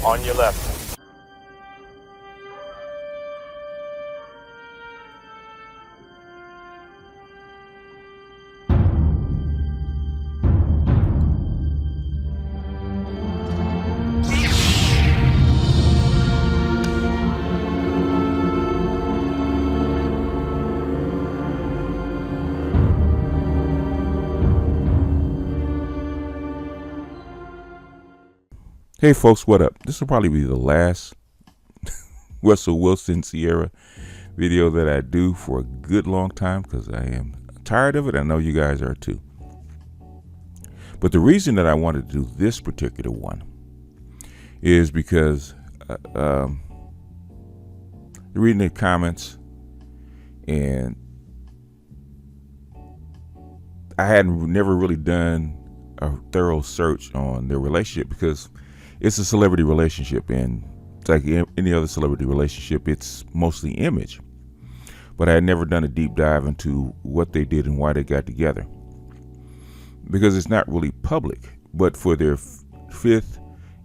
On your left. Hey folks, what up? This will probably be the last Russell Wilson Sierra video that I do for a good long time because I am tired of it. I know you guys are too. But the reason that I wanted to do this particular one is because reading the comments, and I hadn't never really done a thorough search on their relationship because it's a celebrity relationship, and it's like any other celebrity relationship, it's mostly image. But I had never done a deep dive into what they did and why they got together, because it's not really public. But for their fifth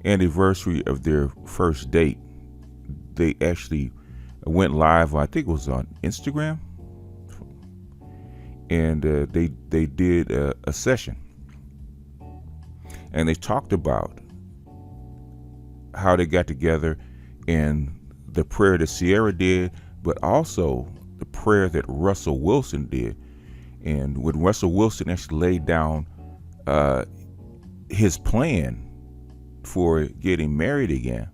anniversary of their first date, they actually went live, I think it was on Instagram, and they did a session, and they talked about how they got together and the prayer that Sierra did, but also the prayer that Russell Wilson did. And when Russell Wilson actually laid down his plan for getting married again,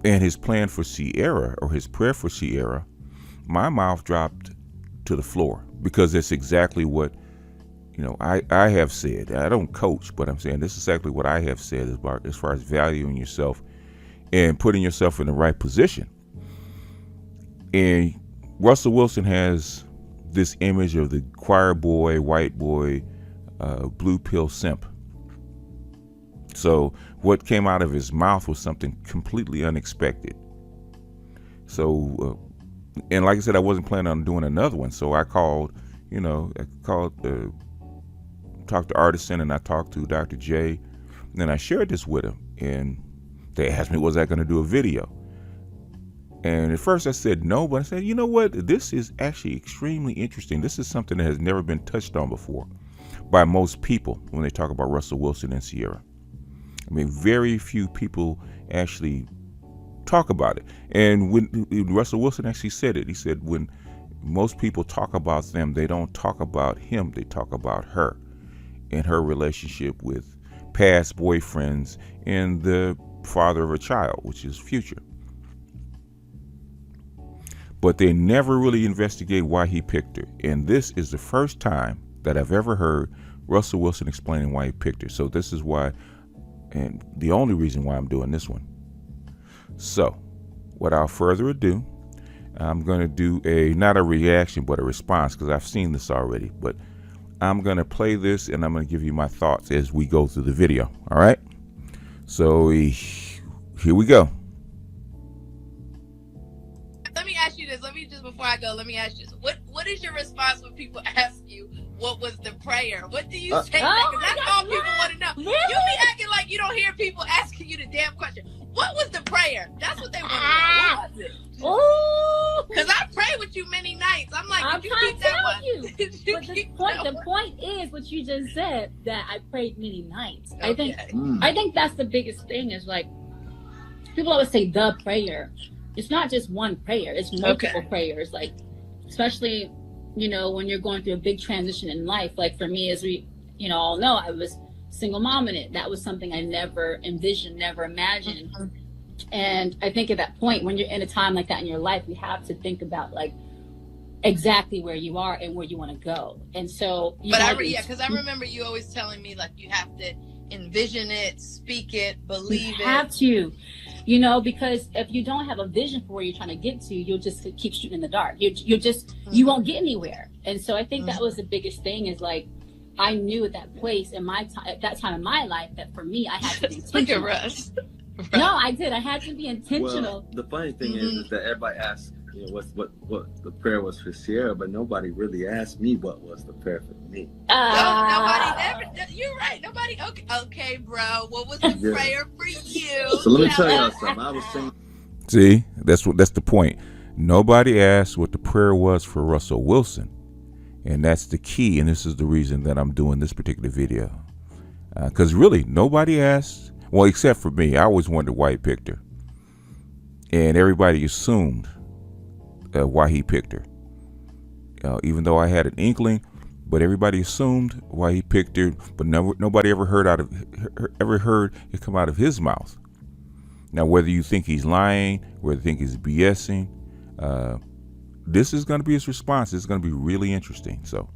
and his plan for Sierra, or his prayer for Sierra, my mouth dropped to the floor, because it's exactly what I have said. I don't coach, but I'm saying this is exactly what I have said as far as valuing yourself and putting yourself in the right position. And Russell Wilson has this image of the choir boy, white boy, blue pill simp. So what came out of his mouth was something completely unexpected. So, and like I said, I wasn't planning on doing another one. So I called, talked to Artisan, and I talked to Dr. J, and then I shared this with him, and they asked me, was I going to do a video? And at first I said no, but I said, you know what, this is actually extremely interesting. This is something that has never been touched on before by most people when they talk about Russell Wilson and Sierra. I mean, very few people actually talk about it. And when Russell Wilson actually said it, he said when most people talk about them, they don't talk about him, they talk about her and her relationship with past boyfriends and the father of a child, which is Future. But they never really investigate why he picked her. And this is the first time that I've ever heard Russell Wilson explaining why he picked her. So this is why, and the only reason why I'm doing this one. So without further ado, I'm going to do not a reaction, but a response, because I've seen this already. But I'm going to play this, and I'm going to give you my thoughts as we go through the video. All right? So here we go. Let me ask you this. Before I go, let me ask you this. What is your response when people ask you what was the prayer? What do you say? Because that's all people want to know. Really? You be acting like you don't hear people asking you the damn question. What was the prayer? That's what they want to know. What was it? Ooh. Because I pray with you many nights. I'm like, I'm did you trying keep to that tell one? you. Did you But keep that the one? point is what you just said, that I prayed many nights. Okay. I think that's the biggest thing, is like, people always say the prayer. It's not just one prayer, it's multiple prayers. Like, especially, when you're going through a big transition in life. Like for me, as we, all know, I was single mom in it. That was something I never envisioned, never imagined. Mm-hmm. And I think at that point, when you're in a time like that in your life, you have to think about like exactly where you are and where you want to go. And so, because I remember you always telling me like you have to envision it, speak it, believe it. You have to, because if you don't have a vision for where you're trying to get to, you'll just keep shooting in the dark. You won't get anywhere. And so I think that was the biggest thing, is like, I knew at that place at that time in my life, that for me, I had to be intentional. Look at Russ. No, I did. I had to be intentional. Well, the funny thing is that everybody asks, what the prayer was for Sierra, but nobody really asked me what was the prayer for me. Nobody ever. You're right. Nobody. Okay, bro. What was the prayer for you? So let me tell y'all something. I was singing. See, that's the point. Nobody asked what the prayer was for Russell Wilson, and that's the key. And this is the reason that I'm doing this particular video, because really nobody asked. Well, except for me. I always wondered why he picked her, and everybody assumed why he picked her. Even though I had an inkling, but everybody assumed why he picked her. But nobody ever heard it come out of his mouth. Now, whether you think he's lying, whether you think he's BSing, this is going to be his response. It's going to be really interesting. So,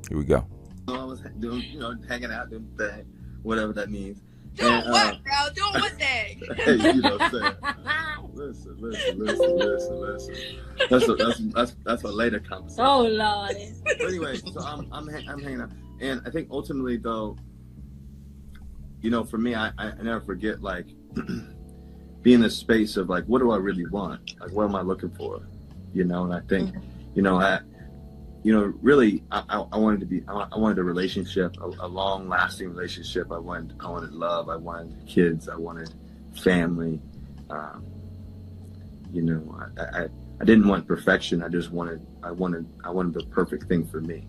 here we go. I was doing, hanging out, doing thing, whatever that means. Doing what, bro? Doing what thing? Hey, you know what I'm saying? Listen. That's a later conversation. Oh Lord. But anyway, so I'm hanging out, and I think ultimately though, for me, I never forget like being in this space of like, what do I really want? Like, what am I looking for? And I think, really, I wanted a relationship, a long-lasting relationship. I wanted love. I wanted kids. I wanted family. I didn't want perfection. I wanted the perfect thing for me.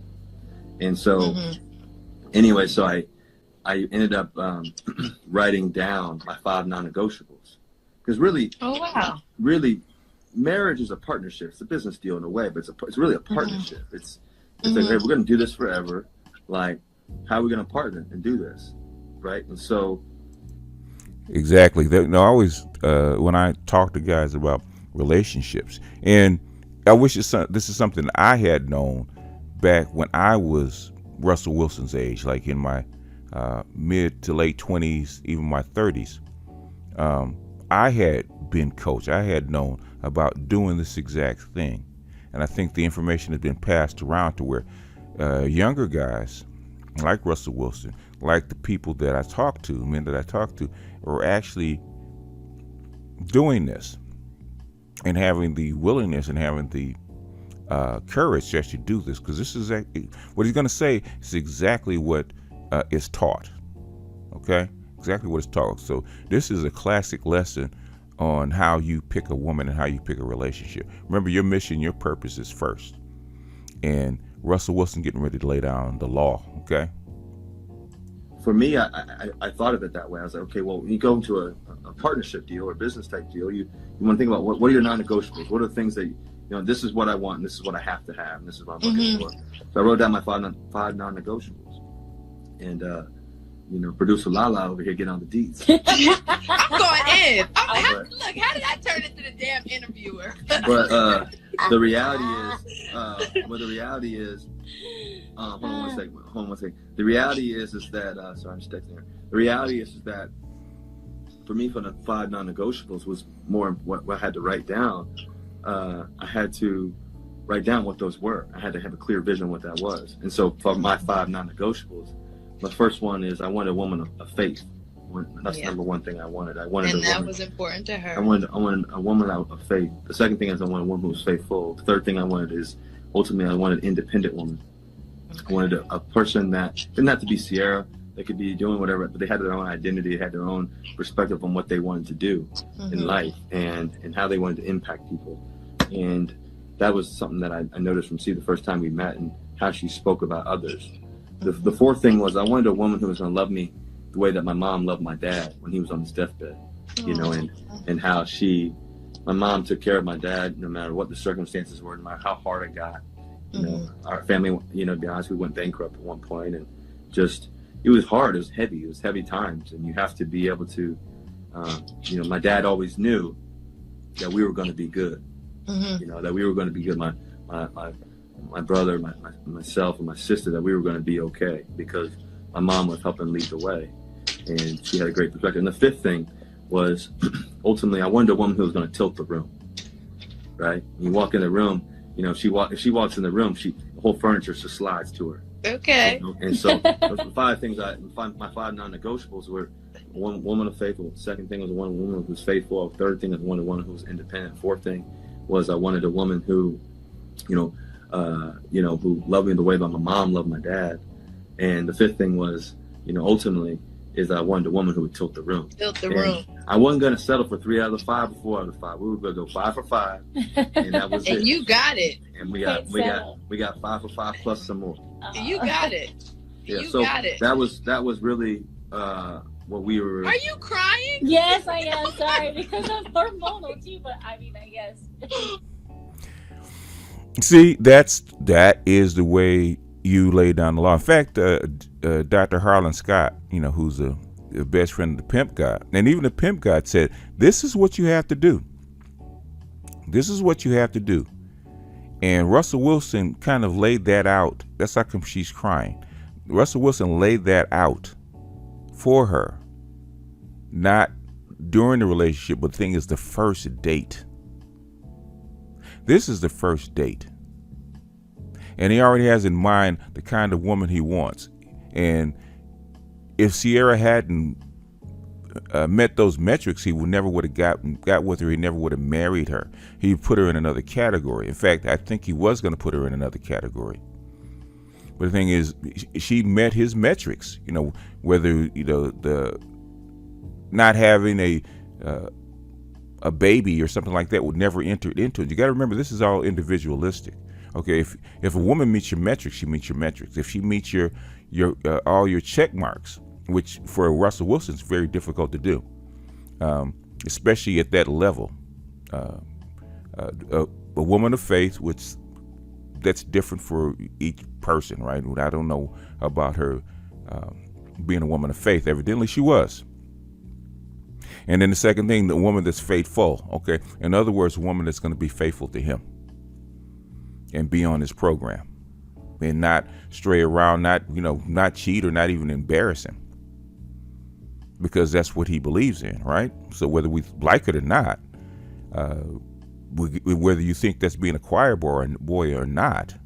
And so, anyway, so I ended up writing down my 5 non-negotiables, because really, really, marriage is a partnership. It's a business deal in a way, but it's really a partnership. It's like, hey, we're going to do this forever. Like, how are we going to partner and do this, right? And so, exactly. I always when I talk to guys about relationships, and I wish this is something I had known back when I was Russell Wilson's age, like in my mid to late 20s, even my 30s. I had been coached. I had known about doing this exact thing. And I think the information has been passed around to where younger guys like Russell Wilson, like the people that I talk to, men that I talk to, are actually doing this and having the willingness and having the courage to actually do this. Because this is what he's going to say is exactly what is taught. Okay? Exactly what is taught. So this is a classic lesson on how you pick a woman and how you pick a relationship. Remember, your mission, your purpose is first. And Russell Wilson getting ready to lay down the law, okay? For me, I thought of it that way. I was like, okay, well, when you go into a partnership deal or business type deal, you want to think about what are your non-negotiables? What are the things that, this is what I want, and this is what I have to have, and this is what I'm looking for. So I wrote down my 5 non-negotiables. And, producer Lala over here getting on the deets. I'm going in. Look, how did I turn into the damn interviewer? But the reality is, hold on one second. The reality is that, sorry, I'm just texting her. The reality is that for me, for the 5 non-negotiables was more what I had to write down. I had to write down what those were. I had to have a clear vision of what that was. And so for my 5 non-negotiables, my first one is I wanted a woman of faith. That's the number one thing I wanted. And that was important to her. I wanted a woman of faith. The second thing is I wanted a woman who was faithful. The third thing I wanted is ultimately I wanted an independent woman. I wanted a person that didn't have to be Sierra. They could be doing whatever, but they had their own identity. They had their own perspective on what they wanted to do in life and how they wanted to impact people. And that was something that I noticed from the first time we met and how she spoke about others. The fourth thing was I wanted a woman who was going to love me the way that my mom loved my dad when he was on his deathbed, and how my mom took care of my dad no matter what the circumstances were, no matter how hard it got. Our family, to be honest, we went bankrupt at one point, and just, it was hard. It was heavy times, and you have to be able to, my dad always knew that we were going to be good, that we were going to be good. My brother, myself, and my sister, that we were going to be okay because my mom was helping lead the way, and she had a great perspective. And the fifth thing was, ultimately, I wanted a woman who was going to tilt the room. Right? When you walk in the room, if she walks in the room, the whole furniture just slides to her. Okay. And so those were 5 things. My 5 non-negotiables were one woman of faith. The second thing was one woman who was faithful. The third thing was one who was independent. Fourth thing was I wanted a woman who, who loved me the way that my mom loved my dad. And the fifth thing was, ultimately, is I wanted a woman who would tilt the room. I wasn't going to settle for 3 out of 5 or 4 out of 5. We were going to go 5 for 5, and that was it. And you got it. And we got 5 for 5 plus some more. You got it. Yeah, you so got it. That was really what we were. Are you crying? Yes, I am. Sorry, because I'm hormonal too. But I mean, I guess. See, that is the way you lay down the law. In fact, Dr. Harlan Scott, who's the best friend of the pimp god, and even the pimp god said, this is what you have to do. This is what you have to do. And Russell Wilson kind of laid that out. That's how come she's crying. Russell Wilson laid that out for her, not during the relationship, but the thing is the first date. This is the first date. And he already has in mind the kind of woman he wants. And if Sierra hadn't met those metrics, he would have got with her. He never would have married her. He put her in another category. In fact, I think he was going to put her in another category. But the thing is, she met his metrics. Whether the not having a baby or something like that would never enter into it. You got to remember, this is all individualistic. Okay, if a woman meets your metrics, she meets your metrics. If she meets your all your check marks, which for Russell Wilson is very difficult to do, especially at that level. A woman of faith, which that's different for each person, right? I don't know about her being a woman of faith. Evidently, she was. And then the second thing, the woman that's faithful. Okay, in other words, a woman that's going to be faithful to him and be on his program and not stray around, not cheat or not even embarrass him, because that's what he believes in, right? So whether we like it or not, whether you think that's being a choir boy or not,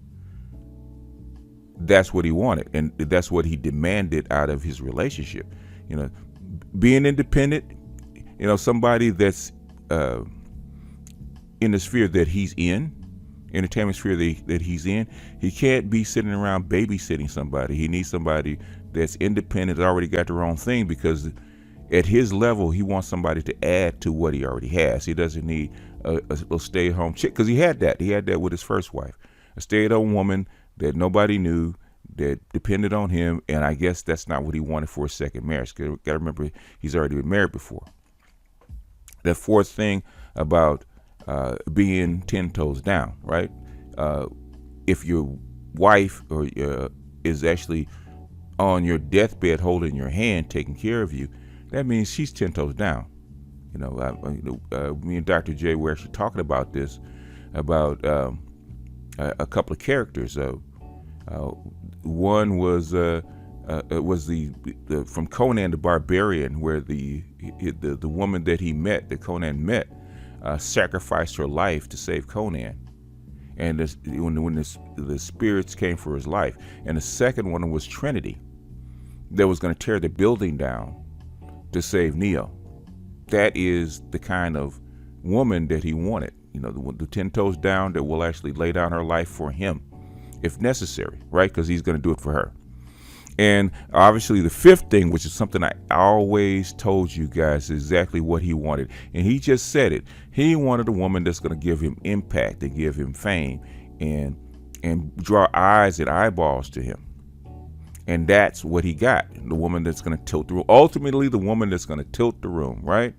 that's what he wanted, and that's what he demanded out of his relationship. Being independent, somebody that's in the sphere that he's in, entertainment sphere that he's in, he can't be sitting around babysitting somebody. He needs somebody that's independent, that's already got their own thing, because at his level, he wants somebody to add to what he already has. He doesn't need a stay-at-home chick, because he had that. He had that with his first wife, a stay-at-home woman that nobody knew, that depended on him, and I guess that's not what he wanted for his second marriage. Got to remember, he's already been married before. The fourth thing about being 10 toes down, right? If your wife or is actually on your deathbed holding your hand, taking care of you, that means she's 10 toes down. Me and Dr. J were actually talking about this, about a couple of characters. One was the from Conan the Barbarian, where the woman that he met, that Conan met, sacrificed her life to save Conan, and when the spirits came for his life. And the second one was Trinity, that was going to tear the building down to save Neo. That is the kind of woman that he wanted. The 10 toes down, that will actually lay down her life for him if necessary, right? Because he's going to do it for her. And obviously the fifth thing, which is something I always told you guys, exactly what he wanted. And he just said it. He wanted a woman that's going to give him impact and give him fame and draw eyes and eyeballs to him. And that's what he got. The woman that's going to tilt the room. Ultimately, the woman that's going to tilt the room, right?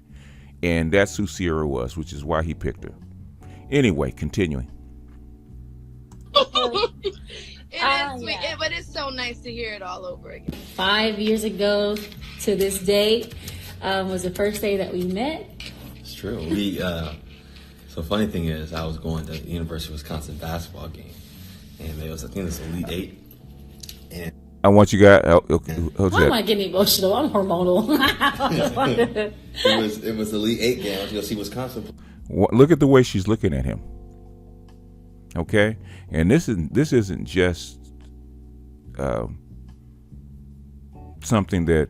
And that's who Sierra was, which is why he picked her. Anyway, continuing. It is sweet, but it's so nice to hear it all over again. 5 years ago to this day was the first day that we met. It's true. So funny thing is, I was going to the University of Wisconsin basketball game, and I think it was Elite Eight. And I want you guys. Why am I getting emotional? I'm hormonal. it was Elite Eight game. I was going to see Wisconsin. Look at the way she's looking at him. Okay, and this isn't just something that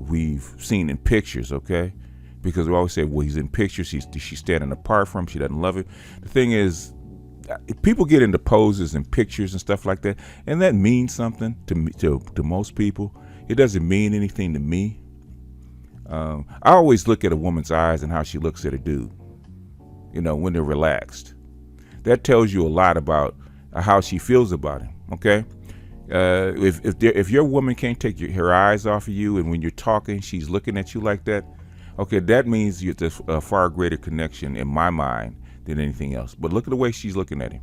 we've seen in pictures. Okay, because we always say, well, he's in pictures, she's standing apart from him, she doesn't love him. The thing is, people get into poses and pictures and stuff like that, and that means something to me, to most people. It doesn't mean anything to me. I always look at a woman's eyes and how she looks at a dude, when they're relaxed. That tells you a lot about how she feels about him. Okay, if your woman can't take her eyes off of you, and when you're talking, she's looking at you like that, okay, that means there's a far greater connection in my mind than anything else. But look at the way she's looking at him.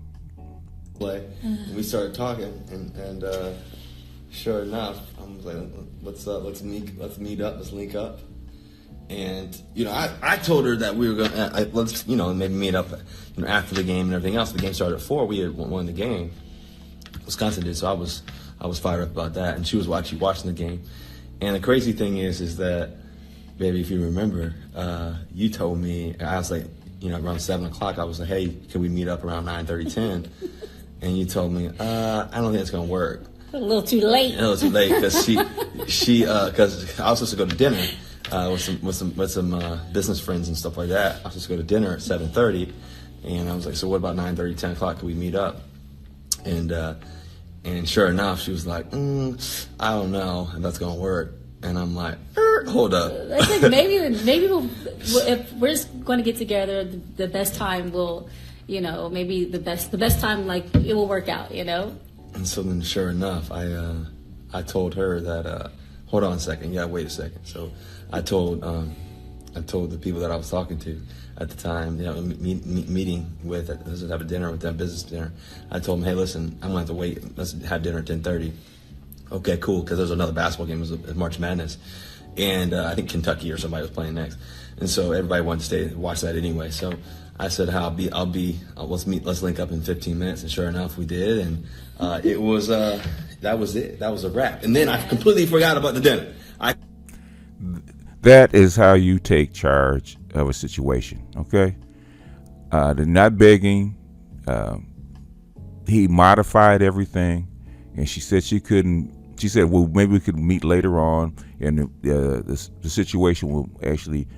We started talking, and sure enough, I'm like, "What's up? Let's meet up. Let's link up." And I told her that we were gonna let's maybe meet up after the game and everything else. The game started at 4. We had won the game. Wisconsin did, so I was fired up about that, and she was watching the game. And the crazy thing is that, baby, if you remember, you told me, I was like, around 7 o'clock, I was like, hey, can we meet up around 9:30, 10? And you told me, I don't think it's gonna work. A little too late. A little too late, because because I was supposed to go to dinner with some business friends and stuff like that. I was supposed to go to dinner at 7:30, and I was like, so what about 9:30, 10 o'clock? Can we meet up? And sure enough, she was like, I don't know if that's gonna work. And I'm like, hold up. I think maybe if we're just going to get together, the best time will, maybe the best time, like, it will work out, And so then, sure enough, I told her that, hold on a second, wait a second. So I told the people that I was talking to at the time, meeting with, let's have a dinner with them, business dinner. I told them, hey, listen, I'm gonna have to wait. Let's have dinner at 10:30. Okay, cool, because there's another basketball game. It was March Madness, and I think Kentucky or somebody was playing next, and so everybody wanted to stay and watch that anyway. So I said, let's link up in 15 minutes, and sure enough, we did, and that was it. That was a wrap. And then I completely forgot about the dinner. That is how you take charge of a situation, okay? They're not begging. He modified everything, and she said she couldn't. She said, well, maybe we could meet later on, and the situation will actually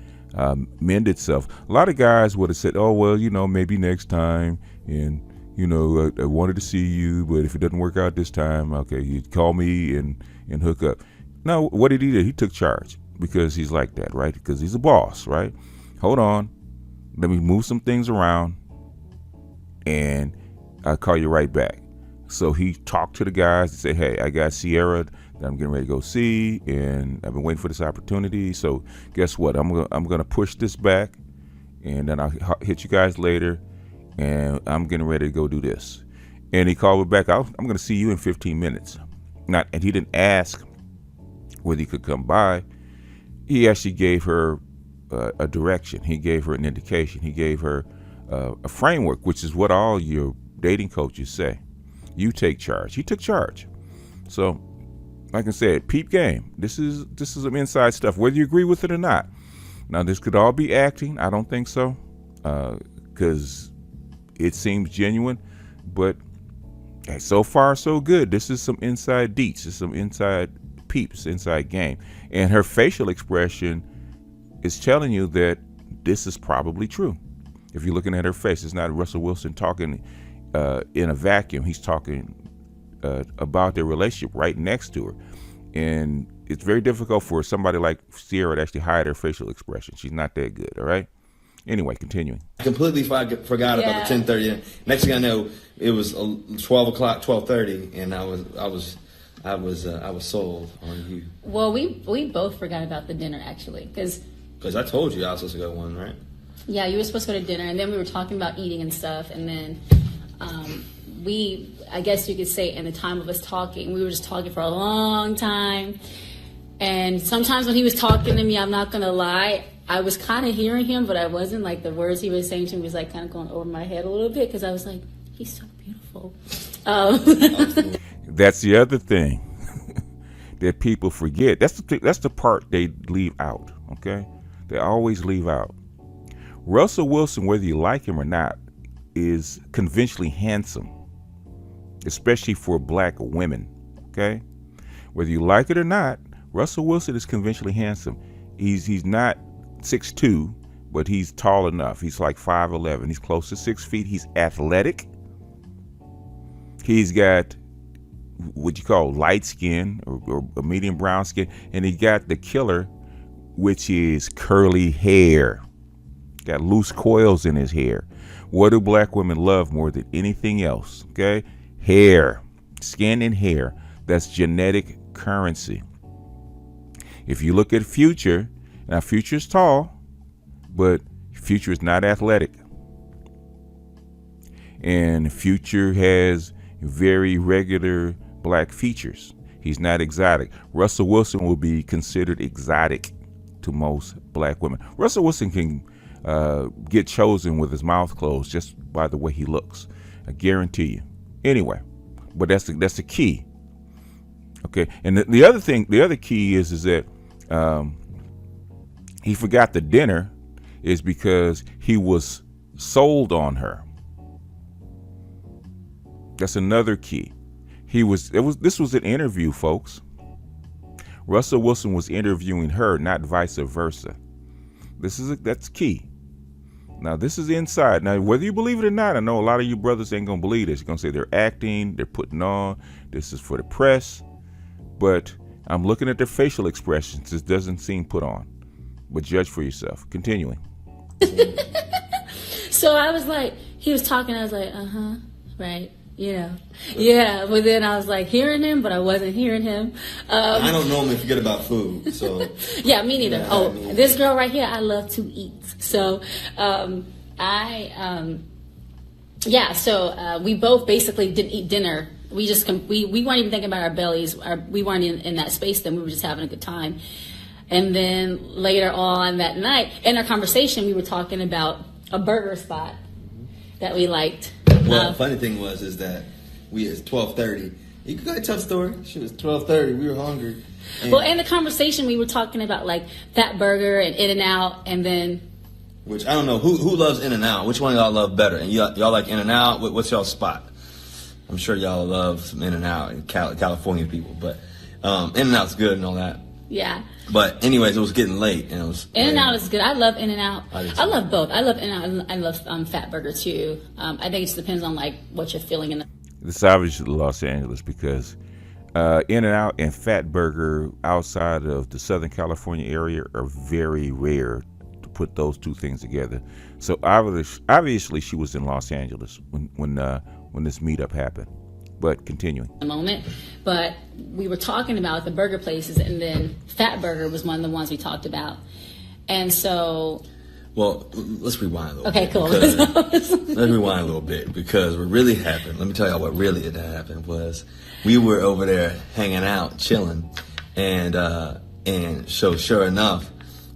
mend itself. A lot of guys would have said, oh, well, maybe next time, and, I wanted to see you, but if it doesn't work out this time, okay, you'd call me and hook up. No, what did he do? He took charge, because he's like that, right? Because he's a boss, right? Hold on. Let me move some things around, and I'll call you right back. So he talked to the guys and said, hey, I got Sierra that I'm getting ready to go see, and I've been waiting for this opportunity. So guess what? I'm gonna push this back, and then I'll hit you guys later, and I'm getting ready to go do this. And he called me back. I'm gonna see you in 15 minutes. And he didn't ask whether he could come by. He actually gave her a direction. He gave her an indication. He gave her a framework, which is what all your dating coaches say. You take charge. He took charge. So, like I said, peep game. This is some inside stuff, whether you agree with it or not. Now, this could all be acting. I don't think so, because it seems genuine. But hey, so far, so good. This is some inside deets. This is some inside peeps, inside game. And her facial expression is telling you that this is probably true. If you're looking at her face, it's not Russell Wilson talking in a vacuum. He's talking about their relationship right next to her. And it's very difficult for somebody like Sierra to actually hide her facial expression. She's not that good, all right? Anyway, continuing. I completely forgot about the 10:30. Next thing I know, it was 12 o'clock, 12:30, and I was sold on you. Well, we both forgot about the dinner, actually, because I told you I was supposed to go one, right? Yeah, you were supposed to go to dinner, and then we were talking about eating and stuff, and then I guess you could say, in the time of us talking, we were just talking for a long time. And sometimes when he was talking to me, I'm not gonna lie, I was kind of hearing him, but I wasn't. Like, the words he was saying to me was like kind of going over my head a little bit, because I was like, he's so beautiful. That's the other thing that people forget. That's the part they leave out. Okay, they always leave out. Russell Wilson, whether you like him or not, is conventionally handsome, especially for black women. Okay, whether you like it or not, Russell Wilson is conventionally handsome. He's not 6'2", but he's tall enough. He's like 5'11". He's close to 6 feet. He's athletic. He's got what you call light skin or a medium brown skin, and he got the killer, which is curly hair. Got loose coils in his hair. What do black women love more than anything else? Okay, hair, skin and hair. That's genetic currency. If you look at Future, now Future's tall, but Future is not athletic. And Future has very regular black features. He's not exotic. Russell Wilson will be considered exotic to most black women. Russell Wilson can get chosen with his mouth closed just by the way he looks. I guarantee you. Anyway, but that's the key. Okay, and the other key is that he forgot the dinner is because he was sold on her. That's another key. This was an interview, folks. Russell Wilson was interviewing her, not vice versa. That's key. Now, this is inside. Now, whether you believe it or not, I know a lot of you brothers ain't gonna believe this. You're gonna say they're acting, they're putting on, this is for the press. But I'm looking at their facial expressions. This doesn't seem put on. But judge for yourself. Continuing. So I was like, he was talking, I was like, right. Yeah, but then I was like hearing him, but I wasn't hearing him. I don't normally forget about food, so. Yeah, me neither. Yeah, this girl right here, I love to eat. So, we both basically didn't eat dinner. We just, we weren't even thinking about our bellies. We weren't in that space then. We were just having a good time. And then later on that night, in our conversation, we were talking about a burger spot that we liked. Well, the funny thing is that it's 12:30. You could go a tough story. She was 12:30. We were hungry. Well, in the conversation, we were talking about like Fat Burger and In-N-Out, and then. Which I don't know who loves In-N-Out. Which one of y'all love better? And y'all like In-N-Out? What's y'all spot? I'm sure y'all love some In-N-Out and California people, but In-N-Out's good and all that. Yeah. But anyways, it was getting late, and it was. In-N-Out is good. I love In-N-Out. I love both. I love In-N-Out. I love Fat Burger too. I think it just depends on like what you're feeling in the. It's obviously Los Angeles because In-N-Out and Fat Burger outside of the Southern California area are very rare to put those two things together. So obviously she was in Los Angeles when this meetup happened. But continuing. A moment, but we were talking about the burger places, and then Fat Burger was one of the ones we talked about. And so. Well, let's rewind a little bit. Okay, cool. Let's rewind a little bit because what really happened, let me tell y'all what really had happened was we were over there hanging out, chilling, and so sure enough,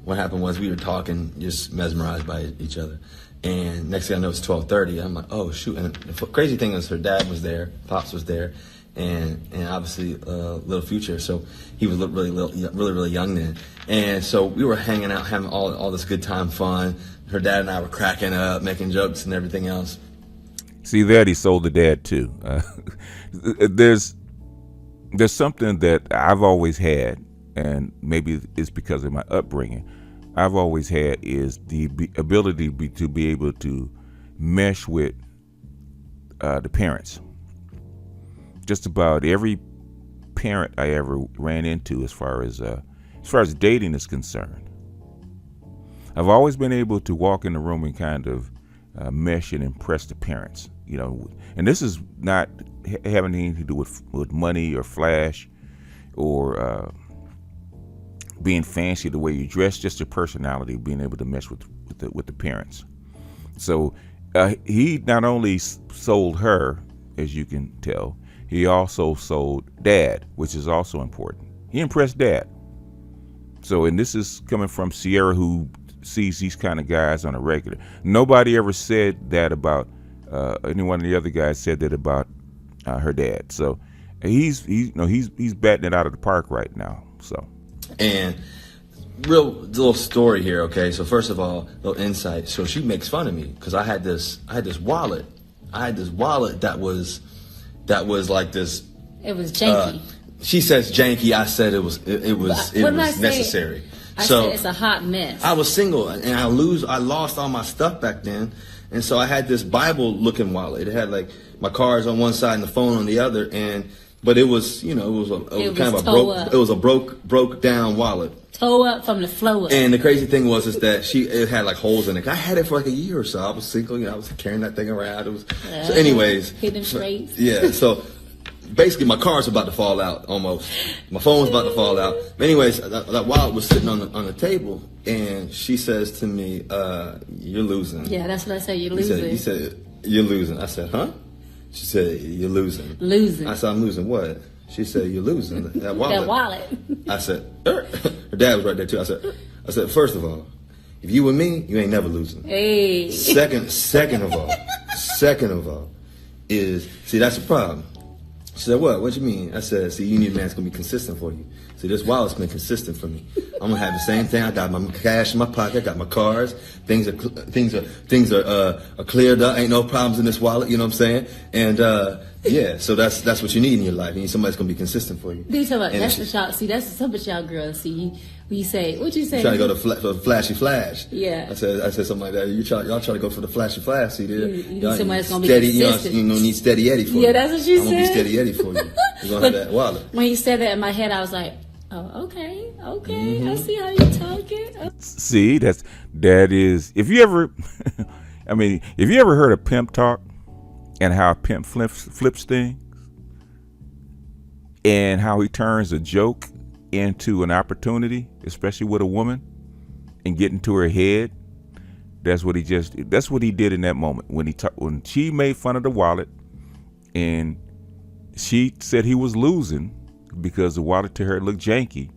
what happened was we were talking, just mesmerized by each other. And next thing I know, it's 12:30. I'm like, oh shoot! And the crazy thing is, her dad was there, Pops was there, and obviously Little Future. So he was really young then. And so we were hanging out, having all this good time, fun. Her dad and I were cracking up, making jokes and everything else. See that he sold the dad too. There's something that I've always had, and maybe it's because of my upbringing. I've always had is the ability to be able to mesh with the parents. Just about every parent I ever ran into, as far as dating is concerned, I've always been able to walk in the room and kind of mesh and impress the parents. And this is not having anything to do with money or flash or being fancy the way you dress, just your personality, being able to mesh with the parents. So he not only sold her, as you can tell, he also sold dad, which is also important. He impressed dad. So, and this is coming from Sierra, who sees these kind of guys on a regular. Nobody ever said that about any one of the other guys said that about her dad. So he's batting it out of the park right now. So. And little story here, okay? So first of all, little insight. So she makes fun of me because I had this wallet. That was like this. It was janky. She says janky. I said it was necessary. I said it's a hot mess. I was single, and I lost all my stuff back then, and so I had this Bible-looking wallet. It had like my cards on one side and the phone on the other, but it was, you know, it was a broke down wallet. Toe up from the floor. And the crazy thing was that it had like holes in it. I had it for like a year or so. I was single, you know, I was carrying that thing around. It was so anyways. Hidden straight. Yeah, so basically my car's about to fall out almost. My phone was about to fall out. But anyways, that wallet was sitting on the table, and she says to me, "You're losing." Yeah, that's what I said. You're losing. He said, "You're losing." I said, "Huh?" She said, "You're losing." Losing. I said, "I'm losing what?" She said, "You're losing that wallet." That wallet. I said, her dad was right there too. I said, first of all, if you with me, you ain't never losing. Hey. Second of all, is see that's the problem. She said, what? What you mean? I said, see, you need a man that's gonna be consistent for you. See, this wallet's been consistent for me. I'm gonna have the same thing. I got my cash in my pocket. I got my cards. Things are cleared up. Ain't no problems in this wallet. You know what I'm saying? And yeah, so that's what you need in your life. You need somebody that's gonna be consistent for you. That's what y'all see. That's some of y'all girls see. When you say, what you say? Trying to go to the flashy flash. Yeah. I said something like that. Y'all try to go for the flashy flash. See there. You need somebody that's gonna steady, be consistent. You need Steady Eddie for you. Yeah, that's what she I'm said. gonna be Steady Eddie for you. You're gonna have that wallet. When you said that in my head, I was like, oh, okay. I see how you're talking. Oh. See, that is, if you ever, if you ever heard a pimp talk and how a pimp flips things and how he turns a joke into an opportunity, especially with a woman, and get into her head, that's what he did in that moment when she made fun of the wallet and she said he was losing because the wallet to her looked janky.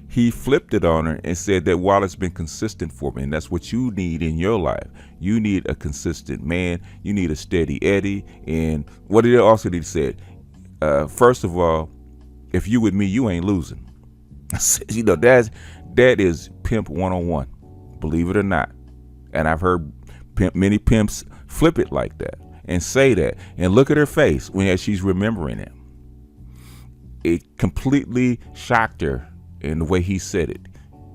He flipped it on her and said that wallet's been consistent for me, and that's what you need in your life. You need a consistent man. You need a steady Eddie. And what did it also he said? First of all, if you with me, you ain't losing. You know, that is pimp 101, believe it or not. And I've heard many pimps flip it like that and say that, and look at her face when she's remembering it. It completely shocked her in the way he said it.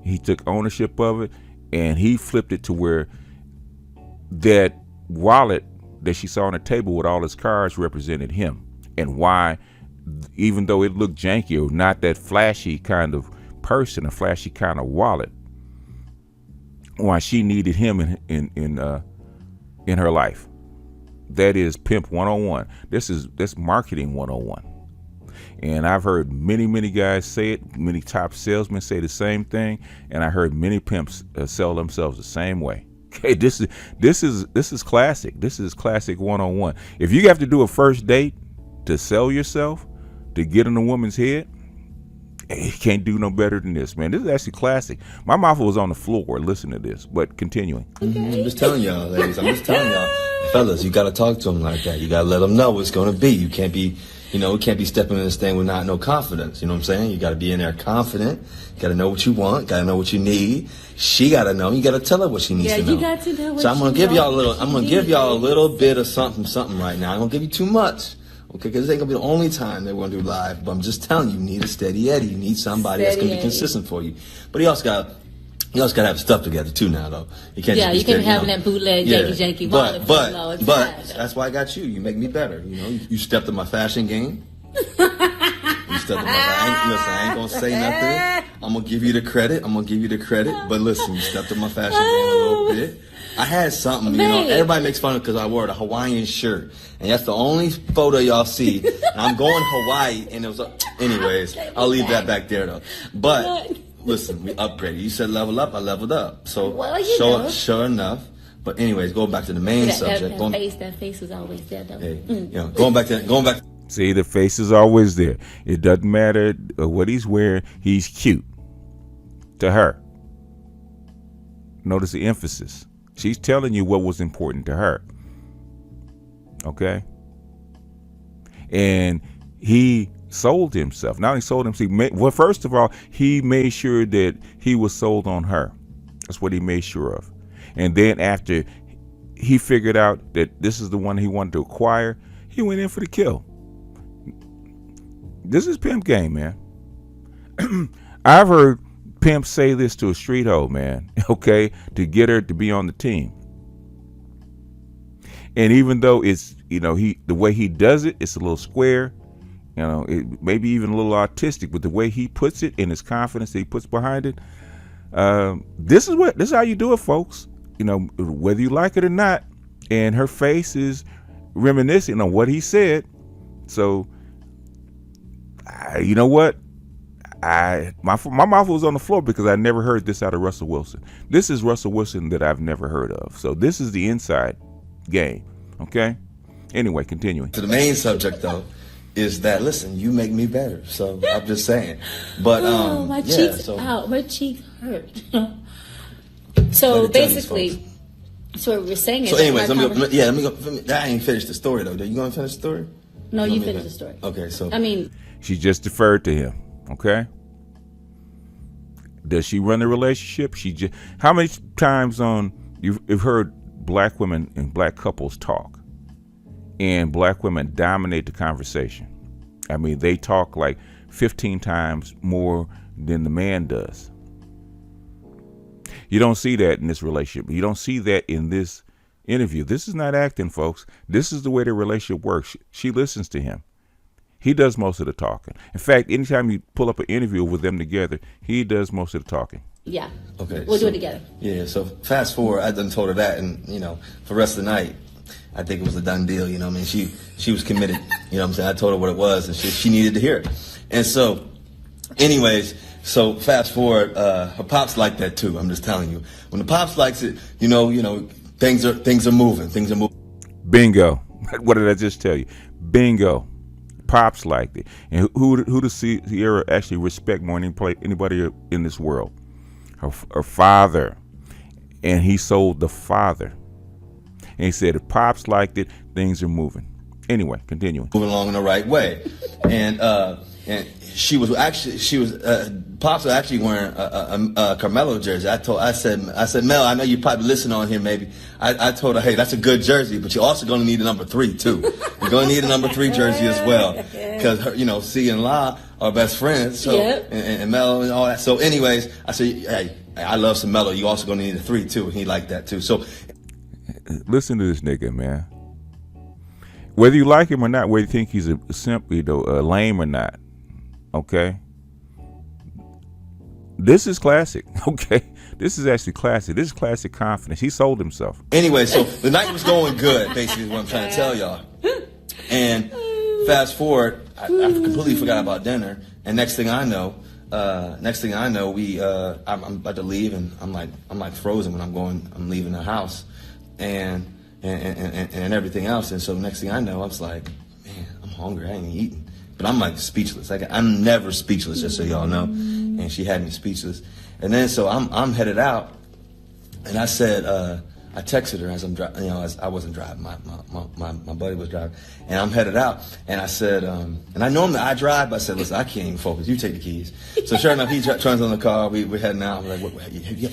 He took ownership of it, and he flipped it to where that wallet that she saw on the table with all his cards represented him, and why, even though it looked janky or not that flashy kind of person, a flashy kind of wallet, why she needed him in her life. That is pimp 101. That's marketing 101. And I've heard many guys say it, many top salesmen say the same thing, and I heard many pimps sell themselves the same way. Okay, this is classic. This is classic 101. If you have to do a first date to sell yourself, to get in a woman's head, you can't do no better than this, man. This is actually classic. My mouth was on the floor listening to this, but continuing. Okay. I'm just telling y'all, ladies. I'm just telling y'all, fellas, you got to talk to them like that. You got to let them know what it's going to be. You can't be, we can't be stepping in this thing with no confidence. You know what I'm saying? You got to be in there confident. You got to know what you want. Got to know what you need. She got to know. You got to tell her what she needs to know. You got to know what so I'm going to give y'all a little bit of something right now. I'm going to give you too much. Okay, because this ain't gonna be the only time they're gonna do live. But I'm just telling you, you need a steady Eddie. You need somebody that's gonna be consistent for you. But you also gotta have stuff together too now, though. You can't. Yeah, you can't have that bootleg janky wallet. But that's why I got you. You make me better. You stepped up my fashion game. You stepped up my. Listen, I ain't gonna say nothing. I'm gonna give you the credit. But listen, you stepped up my fashion game a little bit. I had something, everybody makes fun of because I wore a Hawaiian shirt. And that's the only photo y'all see. And I'm going Hawaii, and it was, anyways, I'll leave that back there, though. But, listen, we upgraded. You said level up, I leveled up. So, sure enough. But anyways, going back to the main subject. That face is always there, though. Hey, going back. See, the face is always there. It doesn't matter what he's wearing. He's cute to her. Notice the emphasis. She's telling you what was important to her. Okay? And he sold himself. Not only sold himself, first of all, he made sure that he was sold on her. That's what he made sure of. And then after he figured out that this is the one he wanted to acquire, he went in for the kill. This is pimp game, man. I've heard pimps say this to a street hoe, man, okay, to get her to be on the team. And even though it's, the way he does it, it's a little square, it maybe even a little artistic, but the way he puts it and his confidence that he puts behind it, this is how you do it, folks. Whether you like it or not. And her face is reminiscent on what he said. So, you know what? My mouth was on the floor because I never heard this out of Russell Wilson. This is Russell Wilson that I've never heard of. So this is the inside game. Okay. Anyway, continuing to the main subject, though, is that listen, you make me better. So I'm just saying. But my cheeks out, my cheek hurt. So basically, so what we're saying is. So anyways, let me go. I ain't finished the story though. You gonna finish the story? No, you finish the story. Okay, so she just deferred to him. Okay. Does she run the relationship? How many times you've heard black women and black couples talk, and black women dominate the conversation? I mean, they talk like 15 times more than the man does. You don't see that in this relationship. You don't see that in this interview. This is not acting, folks. This is the way the relationship works. She listens to him. He does most of the talking. In fact, anytime you pull up an interview with them together, he does most of the talking. Yeah. Okay. We'll do it together. Yeah. So fast forward, I done told her that, and for the rest of the night, I think it was a done deal. She was committed. I'm saying? I told her what it was, and she needed to hear it. And so, anyways. So fast forward, her pops like that too. I'm just telling you, when the pops likes it, things are moving. Bingo. What did I just tell you? Bingo. Pops liked it. And who does Sierra actually respect more than anybody in this world? Her father. And he sold the father. And he said if Pops liked it, things are moving. Anyway, continuing. Moving along in the right way, and Pops was actually wearing a Carmelo jersey. I said, Mel, I know you probably listen on here maybe. I told her, hey, that's a good jersey, but you're also going to need a number 3 too. You're going to need a number 3 jersey as well, because C and La are best friends. So and Melo and all that. So anyways, I said, hey, I love some Melo. You also going to need a 3 too, and he liked that too. So listen to this nigga, man. Whether you like him or not, whether you think he's a simp, lame or not, okay? This is classic, okay? This is actually classic. This is classic confidence. He sold himself. Anyway, so the night was going good, basically, is what I'm trying to tell y'all. And fast forward, I completely forgot about dinner. And next thing I know, I'm about to leave, and I'm like frozen when I'm leaving the house, and everything else. And so next thing I know, I was like, man, I'm hungry. I ain't eating. But I'm like speechless. I'm never speechless, just so y'all know. And she had me speechless. And then so I'm headed out, and I said, I texted her as I'm driving. As I wasn't driving, my buddy was driving, and I'm headed out. And I said, and I normally I drive, but I said, listen, I can't even focus. You take the keys. So sure enough, he turns on the car. We're heading out. I'm like,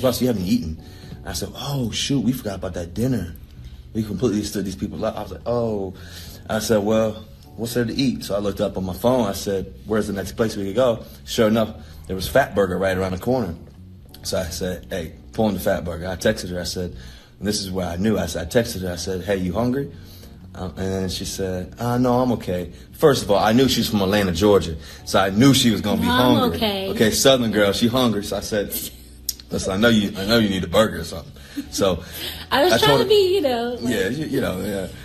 Russ, you haven't eaten. I said, oh shoot, we forgot about that dinner. We completely stood these people up. I was like, oh. I said, well, what's there to eat? So I looked up on my phone. I said, where's the next place we could go? Sure enough, there was Fat Burger right around the corner. So I said, hey, pull in the Fat Burger. I texted her. I said, and this is where I knew. I texted her. I said, hey, you hungry? And then she said, no, I'm okay. First of all, I knew she was from Atlanta, Georgia. So I knew she was going to be hungry. Okay, Southern girl, she hungry. So I said, listen, I know you need a burger or something. So I was trying to be,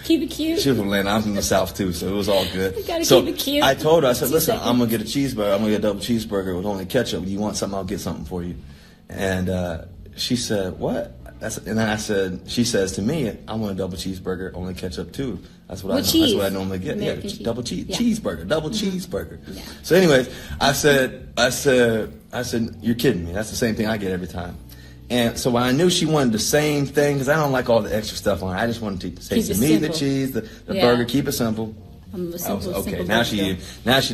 keep it cute. She was from Atlanta. I'm from the South too, so it was all good. You gotta keep it cute. I told her, I said, listen, I'm gonna get a cheeseburger. I'm gonna get a double cheeseburger with only ketchup. You want something? I'll get something for you. And she said, what? And then I said, she says to me, I want a double cheeseburger, only ketchup too. That's what I normally get. Double cheeseburger, double cheeseburger. Yeah. So anyways, I said, you're kidding me. That's the same thing I get every time. And so when I knew she wanted the same thing, because I don't like all the extra stuff on it. I just wanted to say to me the cheese, the burger, keep it simple. Simple. Okay, now she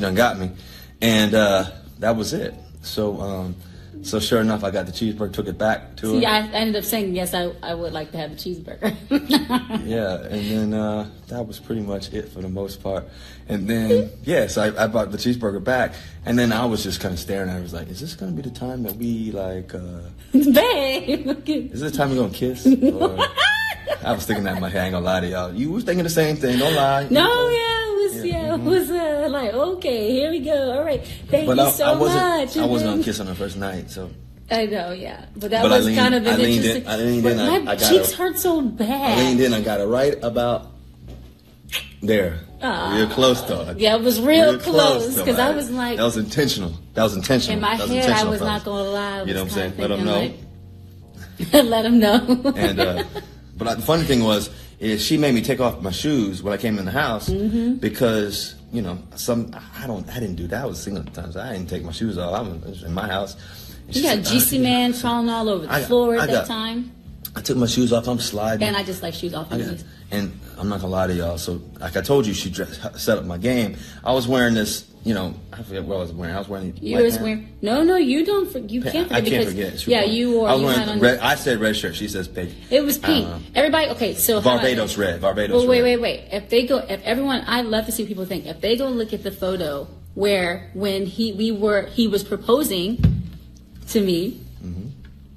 done got me, and that was it. So So sure enough, I got the cheeseburger, took it back to her. See, I ended up saying, yes, I would like to have a cheeseburger. Yeah, and then that was pretty much it for the most part. And then, so I brought the cheeseburger back, and then I was just kind of staring at her. I was like, is this going to be the time that we, like, Babe. is this the time we're going to kiss? Or, I was thinking that in my head, I ain't going to lie to y'all. You was thinking the same thing, don't lie. No, it was like, okay, here we go. All right, thank you so much. I wasn't going to kiss on the first night, so. I know, yeah. But that was kind of an interesting. I leaned in. My cheeks hurt so bad. I leaned in. I got it right about there. Real close, though. Yeah, it was real close because I was like. That was intentional. In my head, I was not going to lie. You know what I'm saying? Let them know. Like, let them know. And but the funny thing is she made me take off my shoes when I came in the house because I didn't do that. I was single at the time, so I didn't take my shoes off. I was in my house. You got GC Man crawling all over the floor at that time. I took my shoes off. I'm sliding. And I just like shoes off. And I'm not gonna lie to y'all. So like I told you, she set up my game. I was wearing this. I forget what I was wearing. I was wearing. No, you don't. You can't forget. I can't forget. You wore. I was wearing red. I said red shirt. She says pink. It was pink. Everybody. Okay, so Barbados red. Barbados. Well, wait. If everyone, I love to see what people think. If they go look at the photo when he was proposing to me.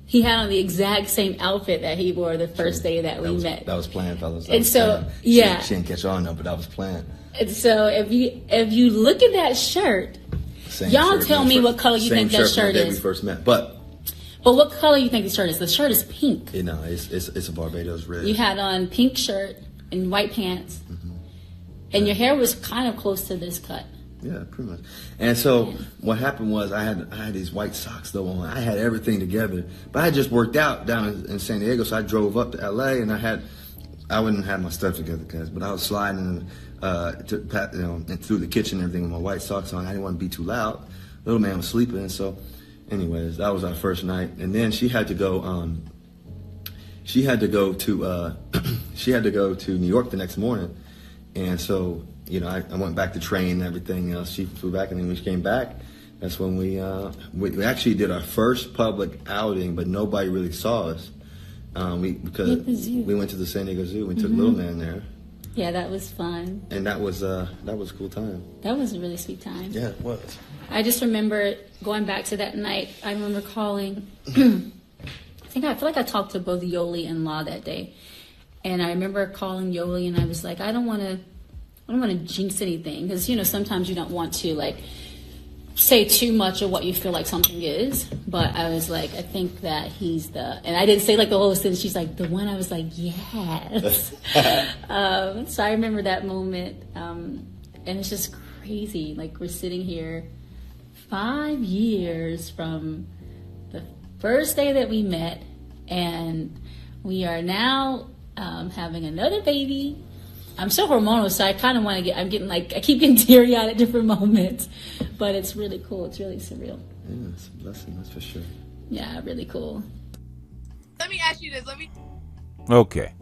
He had on the exact same outfit that he wore the first day that we met. That was planned, fellas. And so, she didn't catch on though, but that was planned. And so, if you look at that shirt, y'all tell me what color you think that shirt is. We first met, but what color you think the shirt is? The shirt is pink. It's a Barbados red. You had on pink shirt and white pants, and your hair was kind of close to this cut. Yeah, pretty much. And so what happened was I had these white socks though on. I had everything together, but I had just worked out down in San Diego, so I drove up to LA and I wouldn't have my stuff together, guys. But I was sliding through the kitchen and everything with my white socks on. I didn't want to be too loud. Little man was sleeping, and so, anyways, that was our first night. And then she had to go. She had to go to New York the next morning, and so. I went back to train and everything else. She flew back, and then when she came back, that's when we actually did our first public outing, but nobody really saw us. Because we went to the San Diego Zoo. We took Little Man there. Yeah, that was fun. And that was a cool time. That was a really sweet time. Yeah, it was. I just remember going back to that night. I remember calling. I feel like I talked to both Yoli and Law that day, and I remember calling Yoli, and I was like, I don't want to jinx anything because sometimes you don't want to like say too much of what you feel like something is, but I was like, I think that he's and I didn't say like the whole sentence. She's like the one. I was like, yes. So I remember that moment, and it's just crazy. Like we're sitting here 5 years from the first day that we met, and we are now having another baby. I'm so hormonal, so I kind of want to I keep getting teary-eyed at different moments, but it's really cool. It's really surreal. Yeah, it's a blessing, that's for sure. Yeah, really cool. Let me ask you this. Okay.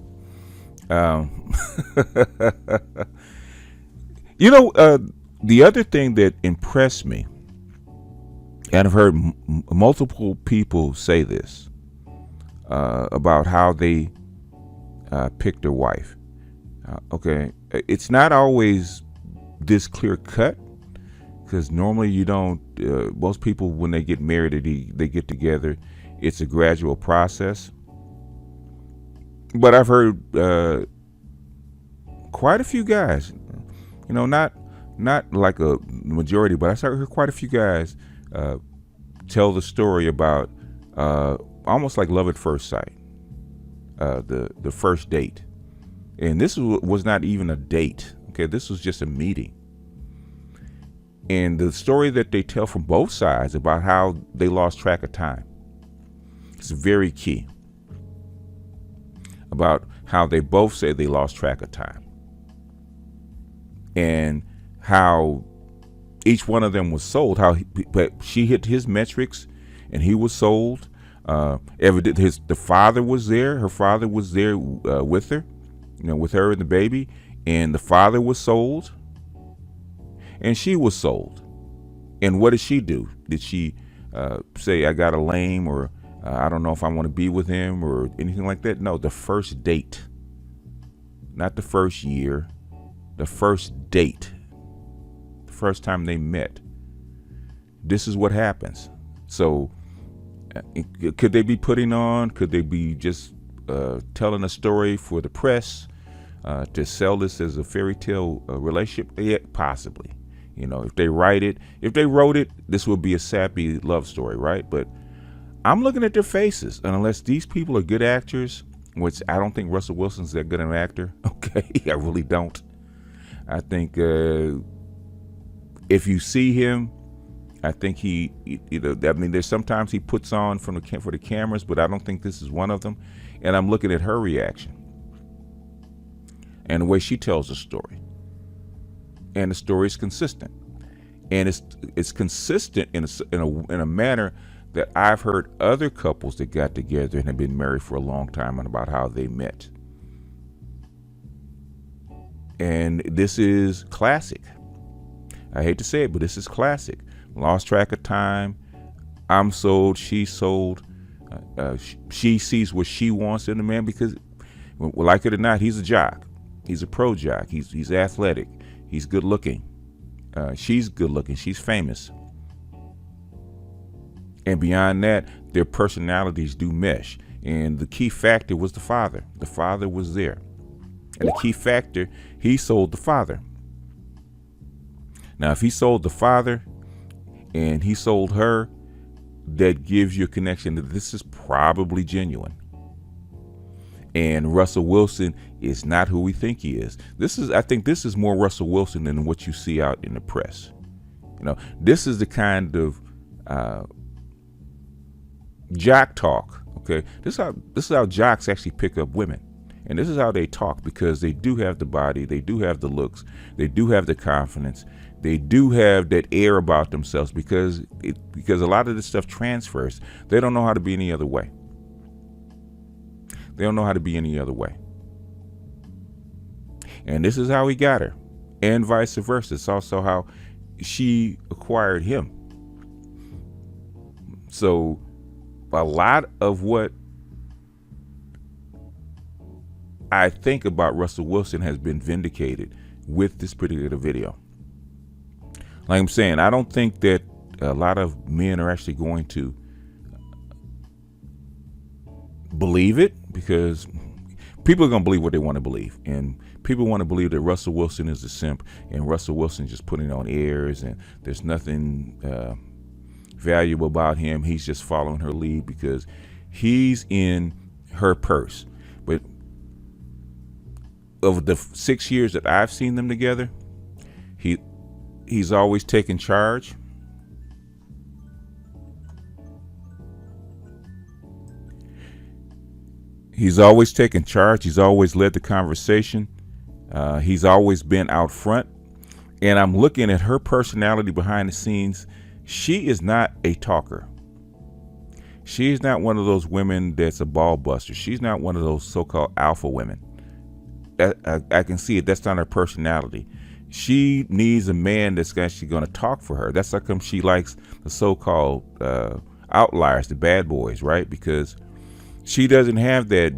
The other thing that impressed me, and I've heard multiple people say this about how they picked their wife. Okay, it's not always this clear cut because normally you don't. Most people, when they get married, they get together. It's a gradual process. But I've heard quite a few guys, not like a majority, but I heard quite a few guys tell the story about almost like love at first sight, the first date. And this was not even a date. Okay, this was just a meeting. And the story that they tell from both sides about how they lost track of time is very key. About how they both say they lost track of time. And how each one of them was sold. But she hit his metrics and he was sold. The father was there. Her father was there with her. With her and the baby, and the father was sold, and she was sold. And what did she do? Did she say I got a lame, or I don't know if I want to be with him or anything like that. No, the first date, not the first year, the first date, the first time they met. This is what happens. So could they be putting on? Could they be just telling a story for the press to sell this as a fairy tale relationship? Yeah, possibly. You know, if they wrote it, this would be a sappy love story, right? But I'm looking at their faces, and unless these people are good actors, which I don't think Russell Wilson's that good an actor. Okay, I really don't. I think if you see him, I think he I mean, there's sometimes he puts on for the cameras, but I don't think this is one of them. And I'm looking at her reaction and the way she tells the story, and the story is consistent, and it's consistent in a manner that I've heard other couples that got together and have been married for a long time and about how they met. And this is classic. I hate to say it, but this is classic. Lost track of time. I'm sold. She's sold. She sees what she wants in a man because, like it or not, he's a jock. He's a pro jock. He's athletic. He's good looking. She's good looking. She's famous. And beyond that, their personalities do mesh. And the key factor was the father. The father was there. And the key factor, he sold the father. Now, if he sold the father and he sold her, that gives you a connection that this is probably genuine. And Russell Wilson is not who we think he is. I think this is more Russell Wilson than what you see out in the press. You know, this is the kind of jock talk. Okay, this is how jocks actually pick up women. And this is how they talk, because they do have the body, they do have the looks, they do have the confidence, they do have that air about themselves, because a lot of this stuff transfers. They don't know how to be any other way. They don't know how to be any other way. And this is how he got her, and vice versa. It's also how she acquired him. So a lot of what I think about Russell Wilson has been vindicated with this particular video. Like I'm saying, I don't think that a lot of men are actually going to believe it, because people are going to believe what they want to believe. And people want to believe that Russell Wilson is a simp, and Russell Wilson just putting on airs, and there's nothing valuable about him. He's just following her lead because he's in her purse. But over the 6 years that I've seen them together, he's always taken charge. He's always taken charge. He's always led the conversation. He's always been out front. And I'm looking at her personality behind the scenes. She is not a talker. She's not one of those women that's a ball buster. She's not one of those so-called alpha women. I can see it. That's not her personality. She needs a man that's actually going to talk for her. That's how come she likes the so-called outliers, the bad boys, right? Because she doesn't have that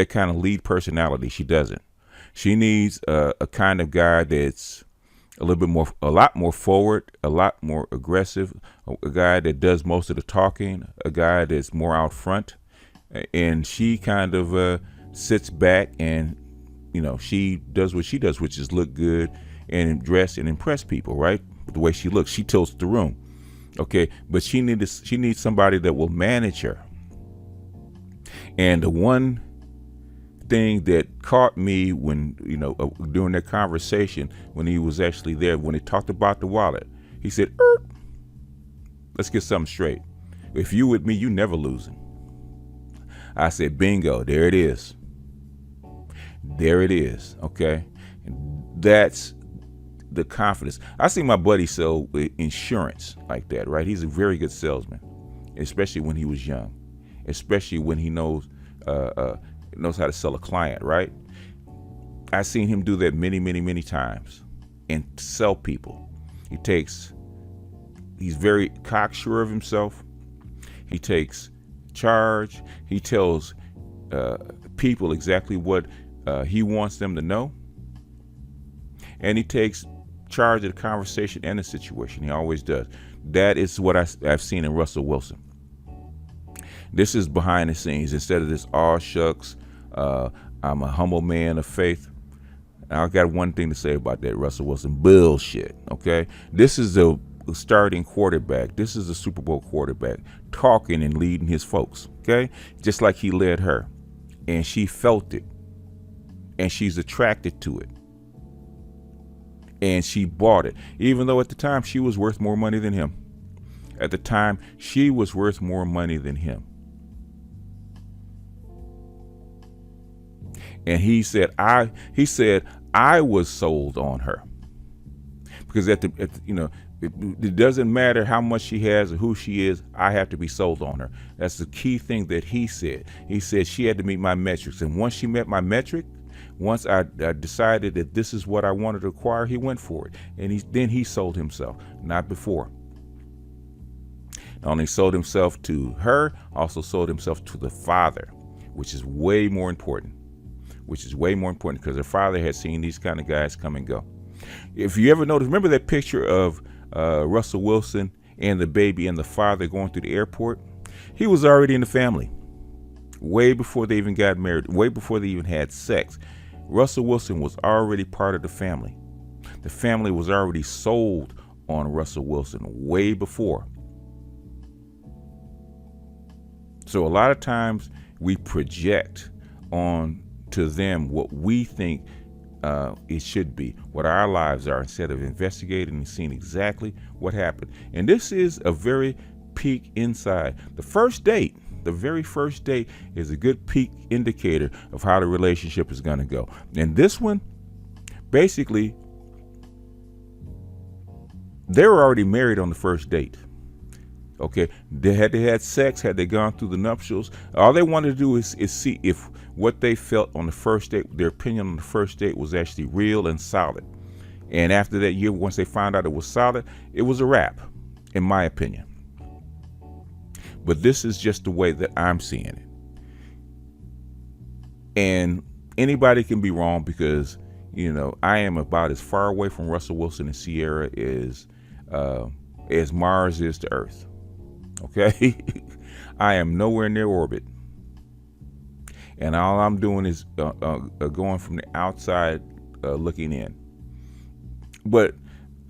kind of lead personality. She doesn't. She needs a kind of guy that's a lot more forward, a lot more aggressive, a guy that does most of the talking, a guy that's more out front, and she kind of sits back and, you know, she does what she does, which is look good and dress and impress people, right? The way she looks, she tilts the room, okay? But she needs somebody that will manage her. And the one thing that caught me when, you know, during that conversation, when he was actually there, when he talked about the wallet, he said, let's get something straight. If you with me, you never losing. I said, bingo, there it is. There it is, okay? And that's the confidence. I see my buddy sell insurance like that, right? He's a very good salesman, especially when he was young, especially when he knows how to sell a client, right? I've seen him do that many, many, many times and sell people. He takes he's very cocksure of himself. He takes charge. He tells people exactly what he wants them to know. And he takes charge of the conversation and the situation. He always does. That is what I've seen in Russell Wilson. This is behind the scenes. Instead of this, all shucks, I'm a humble man of faith. I've got one thing to say about that, Russell Wilson. Bullshit, okay? This is the starting quarterback. This is a Super Bowl quarterback talking and leading his folks, okay? Just like he led her. And she felt it. And she's attracted to it. And she bought it. Even though at the time she was worth more money than him. At the time, she was worth more money than him. And he said, I was sold on her. Because it doesn't matter how much she has or who she is, I have to be sold on her. That's the key thing that he said. He said she had to meet my metrics. And once she met my metric, once I decided that this is what I wanted to acquire, he went for it. And then he sold himself, not before. Not only sold himself to her, also sold himself to the father, which is way more important. Because her father had seen these kind of guys come and go. If you ever notice, remember that picture of Russell Wilson and the baby and the father going through the airport? He was already in the family. Way before they even got married, way before they even had sex. Russell Wilson was already part of the family. The family was already sold on Russell Wilson way before. So a lot of times we project on to them what we think it should be, what our lives are, instead of investigating and seeing exactly what happened. And this is a very peek inside. The very first date is a good peek indicator of how the relationship is going to go. And this one, basically, they were already married on the first date. Okay, they had sex, had they gone through the nuptials. All they wanted to do is see if what they felt on the first date, their opinion on the first date, was actually real and solid. And after that year, once they found out it was solid, it was a wrap, in my opinion. But this is just the way that I'm seeing it. And anybody can be wrong, because, I am about as far away from Russell Wilson and Sierra as Mars is to Earth. Okay? I am nowhere near orbit. And all I'm doing is going from the outside looking in. But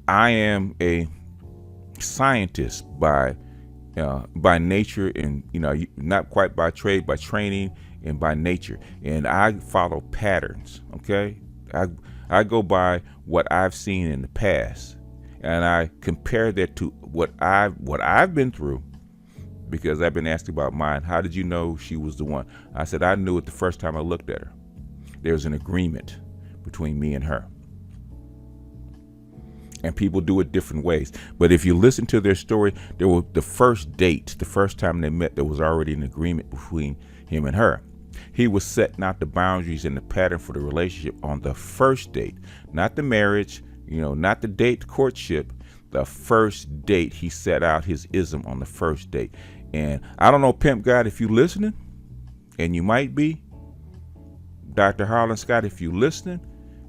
I am a scientist by nature, and not quite by trade, by training and by nature. And I follow patterns. Okay? I go by what I've seen in the past, and I compare that to what I've been through. Because I've been asked about mine. How did you know she was the one? I said, I knew it the first time I looked at her. There was an agreement between me and her. And people do it different ways. But if you listen to their story, there was the first date, the first time they met, there was already an agreement between him and her. He was setting out the boundaries and the pattern for the relationship on the first date, not the marriage, not the date courtship. The first date, he set out his ism on the first date. And I don't know, Pimp God, if you're listening, and you might be, Dr. Harlan Scott, if you're listening,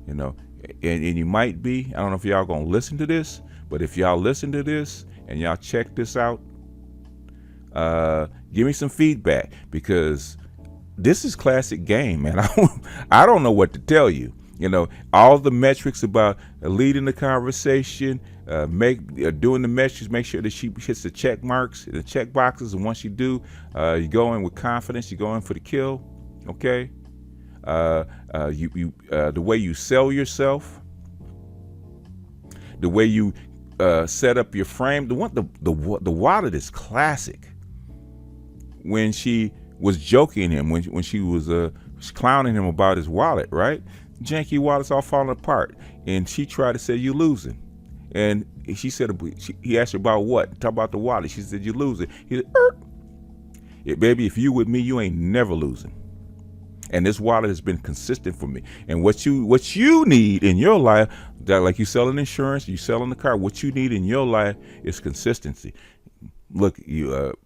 and you might be, I don't know if y'all gonna listen to this, but if y'all listen to this and y'all check this out, give me some feedback, because this is classic game, man. I don't know what to tell you. All the metrics about leading the conversation, doing the metrics, make sure that she hits the check marks, the check boxes, and once you do, you go in with confidence. You go in for the kill, okay? The way you sell yourself, the way you set up your frame. The wallet is classic. When she was joking him, when she was clowning him about his wallet, right? Janky wallet's all falling apart, and she tried to say, you losing. And she said, he asked her about what? Talk about the wallet. She said, you losing. He said, baby, if you with me, you ain't never losing. And this wallet has been consistent for me. And what you need in your life, that like you selling insurance, you selling the car, what you need in your life is consistency. Look, it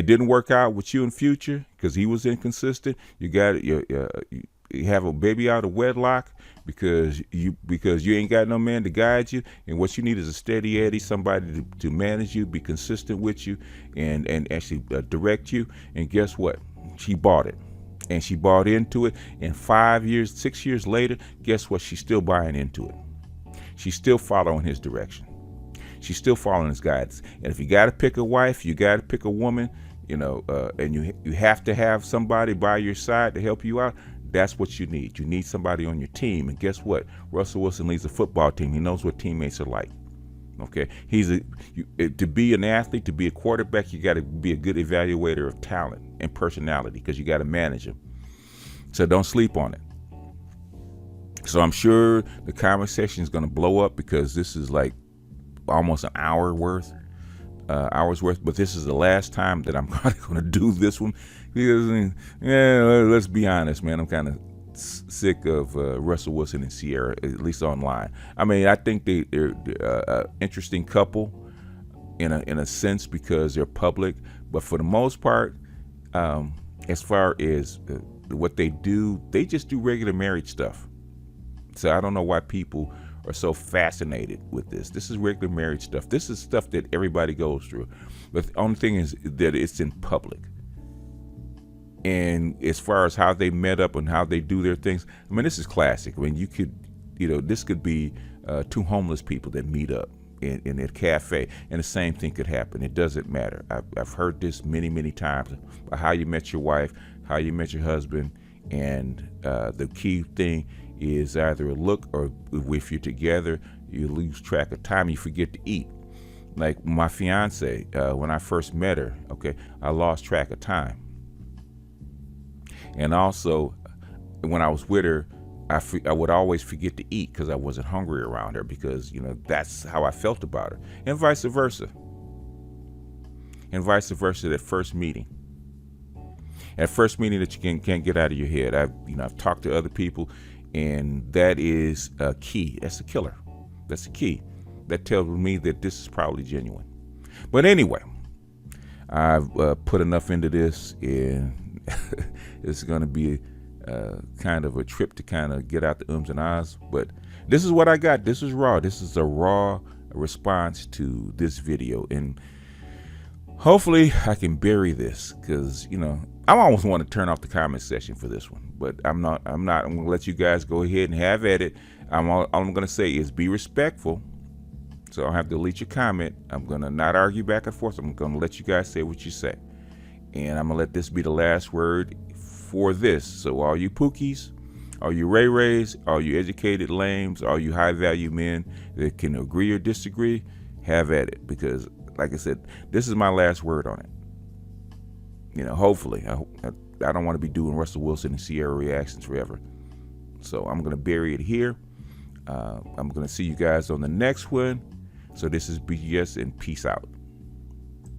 didn't work out with you in Future because he was inconsistent. You got you have a baby out of wedlock because you ain't got no man to guide you, and what you need is a steady Eddie, somebody to manage you, be consistent with you, and actually direct you. And guess what? She bought it, and she bought into it. And 5 years, 6 years later, guess what? She's still buying into it. She's still following his direction. She's still following his guidance. And if you got to pick a wife, you got to pick a woman, and you have to have somebody by your side to help you out. That's what you need. You need somebody on your team. And guess what? Russell Wilson leads a football team. He knows what teammates are like. Okay, to be an athlete, to be a quarterback, you got to be a good evaluator of talent and personality because you got to manage them. So don't sleep on it. So I'm sure the comment section is going to blow up because this is like almost an hour's worth. But this is the last time that I'm going to do this one because, let's be honest, man, I'm kind of sick of Russell Wilson and Sierra, at least online. I mean, I think they're an interesting couple in a sense because they're public, but for the most part, as far as what they do, they just do regular marriage stuff. So I don't know why people are so fascinated with this. This is regular marriage stuff. This is stuff that everybody goes through. But the only thing is that it's in public. And as far as how they met up and how they do their things, I mean, this is classic. I mean, this could be two homeless people that meet up in a cafe, and the same thing could happen. It doesn't matter. I've heard this many, many times about how you met your wife, how you met your husband, and the key thing is either a look or if you're together, you lose track of time, you forget to eat. Like my fiance, when I first met her, okay, I lost track of time. And also, when I was with her, I would always forget to eat because I wasn't hungry around her because, that's how I felt about her. And vice versa. That first meeting. That first meeting that you can't get out of your head. I've talked to other people, and that is a key. That's a killer. That's the key. That tells me that this is probably genuine. But anyway, I've put enough into this, and it's going to be kind of a trip to kind of get out the ums and ahs. But this is what I got. This is raw. This is a raw response to this video. And hopefully I can bury this because, I almost want to turn off the comment section for this one. But I'm not. I'm going to let you guys go ahead and have at it. All I'm going to say is be respectful. So I don't have to delete your comment. I'm going to not argue back and forth. I'm going to let you guys say what you say. And I'm going to let this be the last word for this. So all you Pookies, all you Ray Rays, all you educated lames, all you high value men that can agree or disagree, have at it. Because like I said, this is my last word on it. Hopefully. I don't want to be doing Russell Wilson and Sierra reactions forever. So I'm going to bury it here. I'm going to see you guys on the next one. So this is BGS and peace out.